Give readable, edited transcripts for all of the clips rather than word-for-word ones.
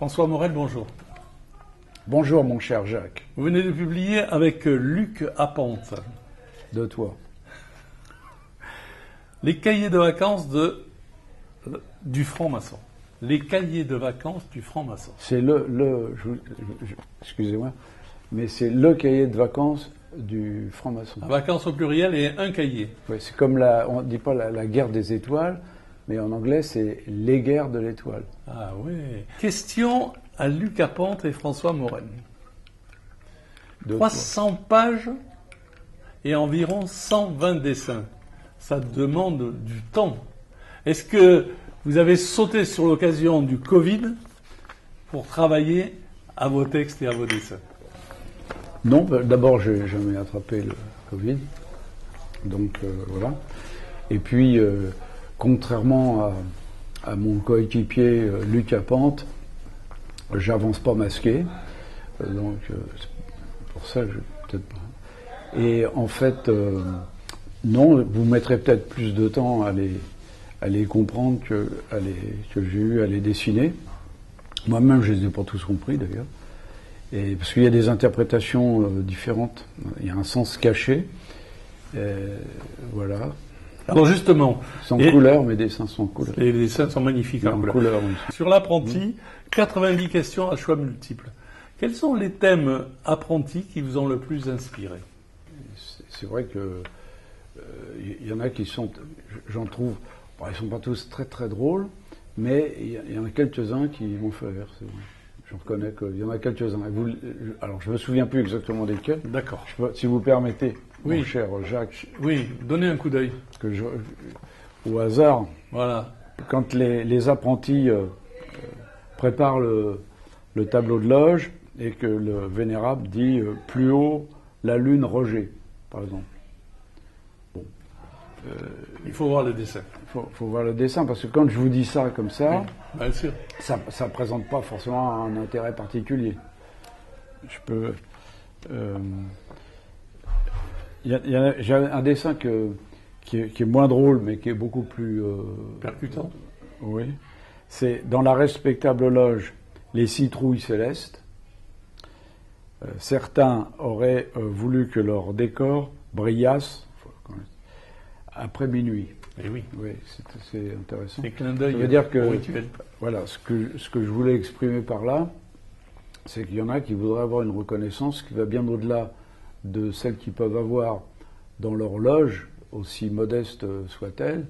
François Morel, bonjour. Bonjour mon cher Jacques. Vous venez de publier avec Luc Apante. De toi. Les cahiers de vacances du franc-maçon. Les cahiers de vacances du franc-maçon. C'est excusez-moi, mais c'est le cahier de vacances du franc-maçon. Vacances au pluriel et un cahier. Oui, c'est comme on ne dit pas la guerre des étoiles, mais en anglais c'est les guerres de l'étoile. Ah oui. Question à Luc Apante et François Morel. 300 pages et environ 120 dessins. Ça demande du temps. Est-ce que vous avez sauté sur l'occasion du Covid pour travailler à vos textes et à vos dessins? Non, d'abord j'ai jamais attrapé le Covid, donc voilà. Et puis, contrairement à mon coéquipier Luc Apante, j'avance pas masqué, donc c'est pour ça que je peut-être pas. Et en fait, non, vous mettrez peut-être plus de temps à les comprendre que j'ai eu à les dessiner. Moi-même, je les ai pas tous compris d'ailleurs. Et parce qu'il y a des interprétations différentes. Il y a un sens caché. Voilà. Alors justement... Sans couleur, mes dessins sont en couleur. Les dessins sont magnifiques en couleur. Oui. Sur l'apprenti, 90 questions à choix multiples. Quels sont les thèmes apprentis qui vous ont le plus inspiré? C'est vrai que il y en a qui sont, j'en trouve, bon, ils sont pas tous très très drôles, mais il y en a quelques-uns qui m'ont fait rire, c'est vrai. Je reconnais qu'il y en a quelques-uns. Alors je me souviens plus exactement desquels. D'accord. Si vous permettez, oui. Mon cher Jacques. Oui, donnez un coup d'œil. Au hasard. Voilà. Quand les apprentis préparent le tableau de loge et que le vénérable dit plus haut la lune Roger, par exemple. Bon. Il faut voir le dessin. Il faut voir le dessin, parce que quand je vous dis ça comme ça, oui, bien sûr. Ça ne présente pas forcément un intérêt particulier. Je peux... j'ai un dessin qui est moins drôle, mais qui est beaucoup plus... percutant. Oui. C'est dans la respectable loge, les citrouilles célestes. Certains auraient voulu que leur décor brillasse après minuit. Et oui. Oui, c'est intéressant. C'est clin d'œil. Ça veut dire que, rituel. Voilà, ce que je voulais exprimer par là, c'est qu'il y en a qui voudraient avoir une reconnaissance qui va bien au-delà de celle qu'ils peuvent avoir dans leur loge, aussi modeste soit-elle,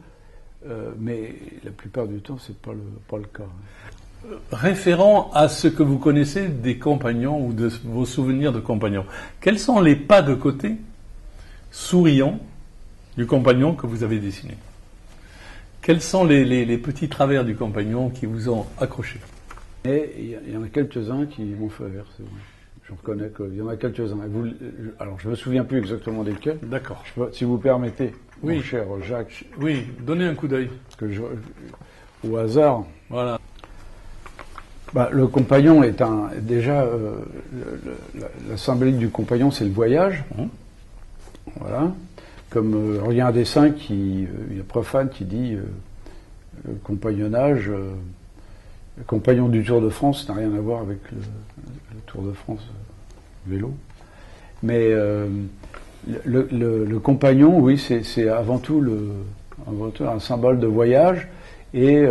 mais la plupart du temps, c'est pas le cas. Référant à ce que vous connaissez des compagnons ou de vos souvenirs de compagnons, quels sont les pas de côté souriants du compagnon que vous avez dessiné? Quels sont les petits travers du compagnon qui vous ont accroché? Et il y en a quelques-uns qui m'ont fait rire, c'est vrai. Je reconnais qu'il y en a quelques-uns. Alors, je me souviens plus exactement desquels. D'accord. Si vous permettez, oui. Mon cher Jacques. Oui, donnez un coup d'œil. Au hasard. Voilà. Le compagnon est déjà la symbolique du compagnon, c'est le voyage. Voilà. Comme il y a un dessin il y a profane qui dit le compagnonnage, le compagnon du Tour de France n'a rien à voir avec le Tour de France vélo. Mais le compagnon, oui, c'est avant tout un symbole de voyage. Et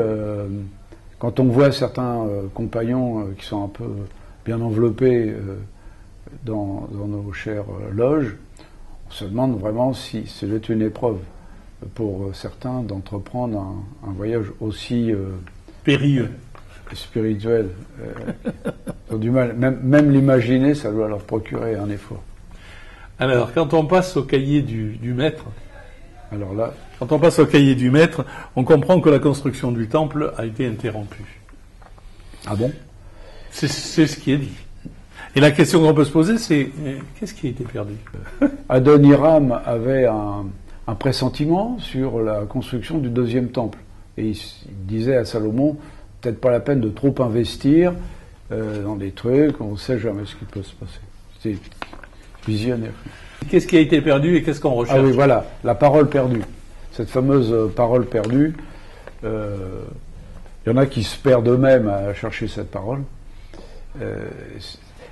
quand on voit certains compagnons qui sont un peu bien enveloppés dans nos chères loges, on se demande vraiment si c'est une épreuve pour certains d'entreprendre un voyage aussi périlleux, spirituel. Ils ont du mal, même l'imaginer, ça doit leur procurer un effort. Alors, quand on passe au cahier du maître, alors là, quand on passe au cahier du maître, on comprend que la construction du temple a été interrompue. Ah bon? C'est ce qui est dit. Et la question qu'on peut se poser, c'est qu'est-ce qui a été perdu? Adoniram avait un pressentiment sur la construction du deuxième temple. Et il disait à Salomon, peut-être pas la peine de trop investir dans des trucs, on ne sait jamais ce qui peut se passer. C'est visionnaire. Qu'est-ce qui a été perdu et qu'est-ce qu'on recherche? Ah oui, voilà, la parole perdue. Cette fameuse parole perdue, il y en a qui se perdent eux-mêmes à chercher cette parole.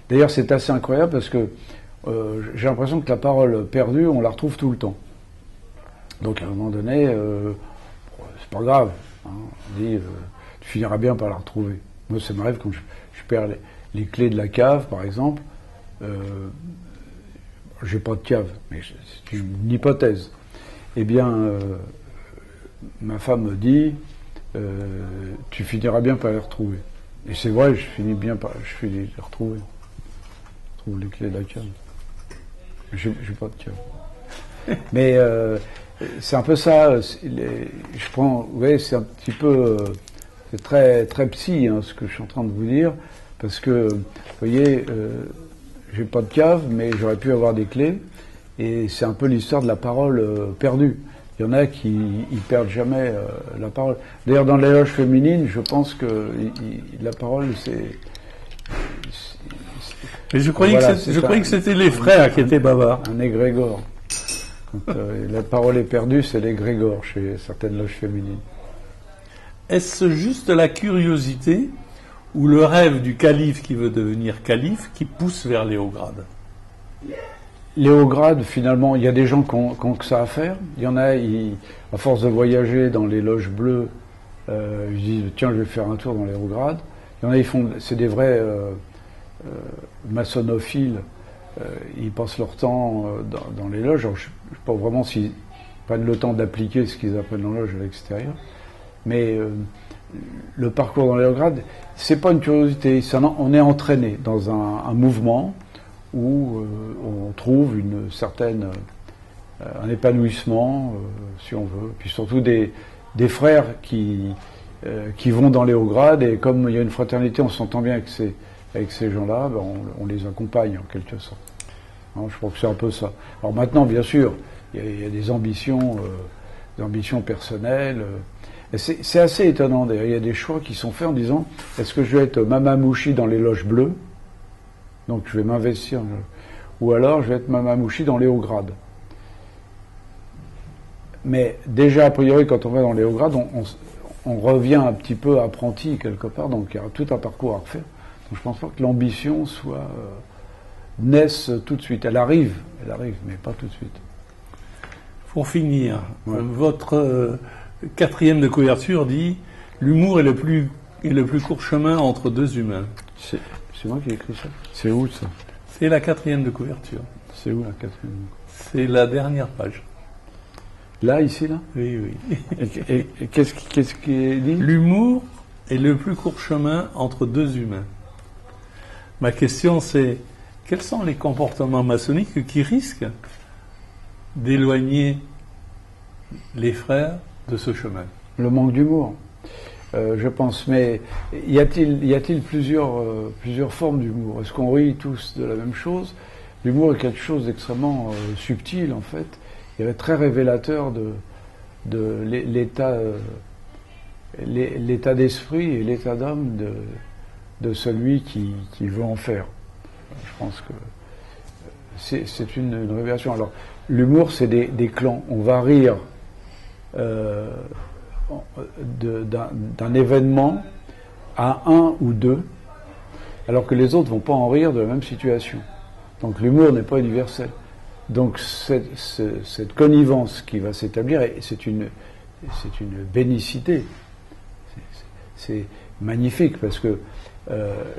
D'ailleurs, c'est assez incroyable parce que j'ai l'impression que la parole perdue, on la retrouve tout le temps. Donc à un moment donné, c'est pas grave. Hein, on dit, tu finiras bien par la retrouver. Moi, ça m'arrive quand je perds les clés de la cave, par exemple. J'ai pas de cave, mais c'est une hypothèse. Eh bien, ma femme me dit, tu finiras bien par les retrouver. Et c'est vrai, je finis les retrouver. Je trouve les clés de la cave. J'ai pas de cave. Mais c'est un peu ça. Je prends, vous voyez, c'est un petit peu, c'est très très psy hein, ce que je suis en train de vous dire, parce que, vous voyez, j'ai pas de cave, mais j'aurais pu avoir des clés. Et c'est un peu l'histoire de la parole perdue. Il y en a qui perdent jamais la parole. D'ailleurs, dans l'éloge féminine, je pense que la parole, c'est. Mais je croyais que c'était les frères qui étaient bavards. Un égrégore. Quand la parole est perdue, c'est l'égrégore chez certaines loges féminines. Est-ce juste la curiosité ou le rêve du calife qui veut devenir calife qui pousse vers les hauts grades? Les hauts grades, finalement, il y a des gens qui ont que ça à faire. Il y en a, à force de voyager dans les loges bleues, ils disent tiens, je vais faire un tour dans les hauts grades. Il y en a, c'est des vrais maçonophiles. Ils passent leur temps dans les loges. Alors, je ne sais pas vraiment s'ils prennent le temps d'appliquer ce qu'ils apprennent en loge à l'extérieur. Mais le parcours dans les hauts grades, c'est pas une curiosité. On est entraîné dans un mouvement où on trouve un épanouissement, si on veut. Puis surtout des frères qui vont dans les hauts grades, et comme il y a une fraternité, on s'entend bien avec ces gens-là, ben on les accompagne en quelque sorte. Hein, je crois que c'est un peu ça. Alors maintenant, bien sûr, il y a des ambitions personnelles. C'est assez étonnant d'ailleurs. Il y a des choix qui sont faits en disant est-ce que je vais être Mamamouchi dans les loges bleues, donc je vais m'investir, ou alors je vais être Mamamouchi dans les hauts grades. Mais déjà, a priori, quand on va dans les hauts grades, on revient un petit peu apprenti quelque part, donc il y a tout un parcours à refaire. Donc je pense pas que l'ambition naisse tout de suite. Elle arrive, mais pas tout de suite. Pour finir, votre quatrième de couverture dit « L'humour est le plus court chemin entre deux humains ». C'est moi qui ai écrit ça. C'est où ça? C'est la quatrième de couverture. C'est où la quatrième? C'est la dernière page. Là, ici, là? Oui, oui. Et qu'est-ce qui est dit? L'humour est le plus court chemin entre deux humains. Ma question c'est, quels sont les comportements maçonniques qui risquent d'éloigner les frères de ce chemin? Le manque d'humour. Je pense, mais y a-t-il plusieurs formes d'humour? Est-ce qu'on rit tous de la même chose? L'humour est quelque chose d'extrêmement subtil, en fait. Il est très révélateur de l'état d'esprit et l'état d'âme de celui qui veut en faire. Je pense que c'est une révélation. Alors, l'humour, c'est des clans. On va rire d'un événement à un ou deux, alors que les autres ne vont pas en rire de la même situation. Donc l'humour n'est pas universel. Donc cette connivence qui va s'établir, c'est une bénicité. C'est magnifique parce que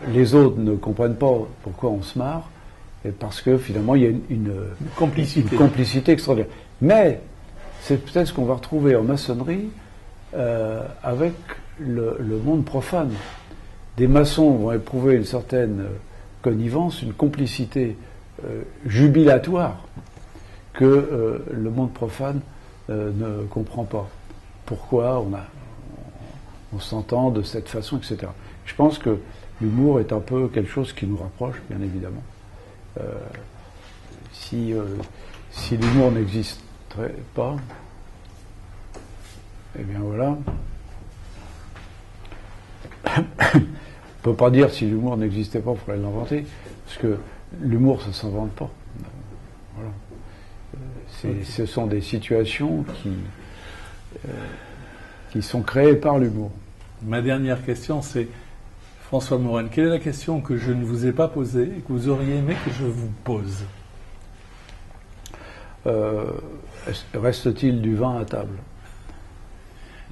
les autres ne comprennent pas pourquoi on se marre, et parce que finalement il y a une complicité extraordinaire. Mais c'est peut-être ce qu'on va retrouver en maçonnerie avec le monde profane. Des maçons vont éprouver une certaine connivence, une complicité jubilatoire que le monde profane ne comprend pas. Pourquoi on s'entend de cette façon, etc. Je pense que l'humour est un peu quelque chose qui nous rapproche, bien évidemment. Si l'humour n'existerait pas, eh bien voilà. On ne peut pas dire si l'humour n'existait pas, il faudrait l'inventer, parce que l'humour, ça ne s'invente pas. Voilà. Ce sont des situations qui sont créées par l'humour. Ma dernière question, c'est François Morel, quelle est la question que je ne vous ai pas posée et que vous auriez aimé que je vous pose? Reste-t-il du vin à table?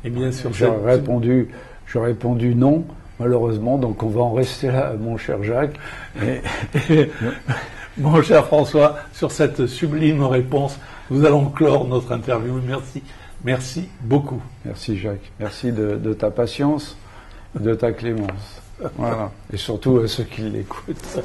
Et bien sûr, j'ai répondu non, malheureusement, donc on va en rester là, mon cher Jacques. Mon cher François, sur cette sublime réponse, nous allons clore notre interview. Merci. Merci beaucoup. Merci Jacques. Merci de ta patience, de ta clémence. Voilà. Et surtout à ceux qui l'écoutent.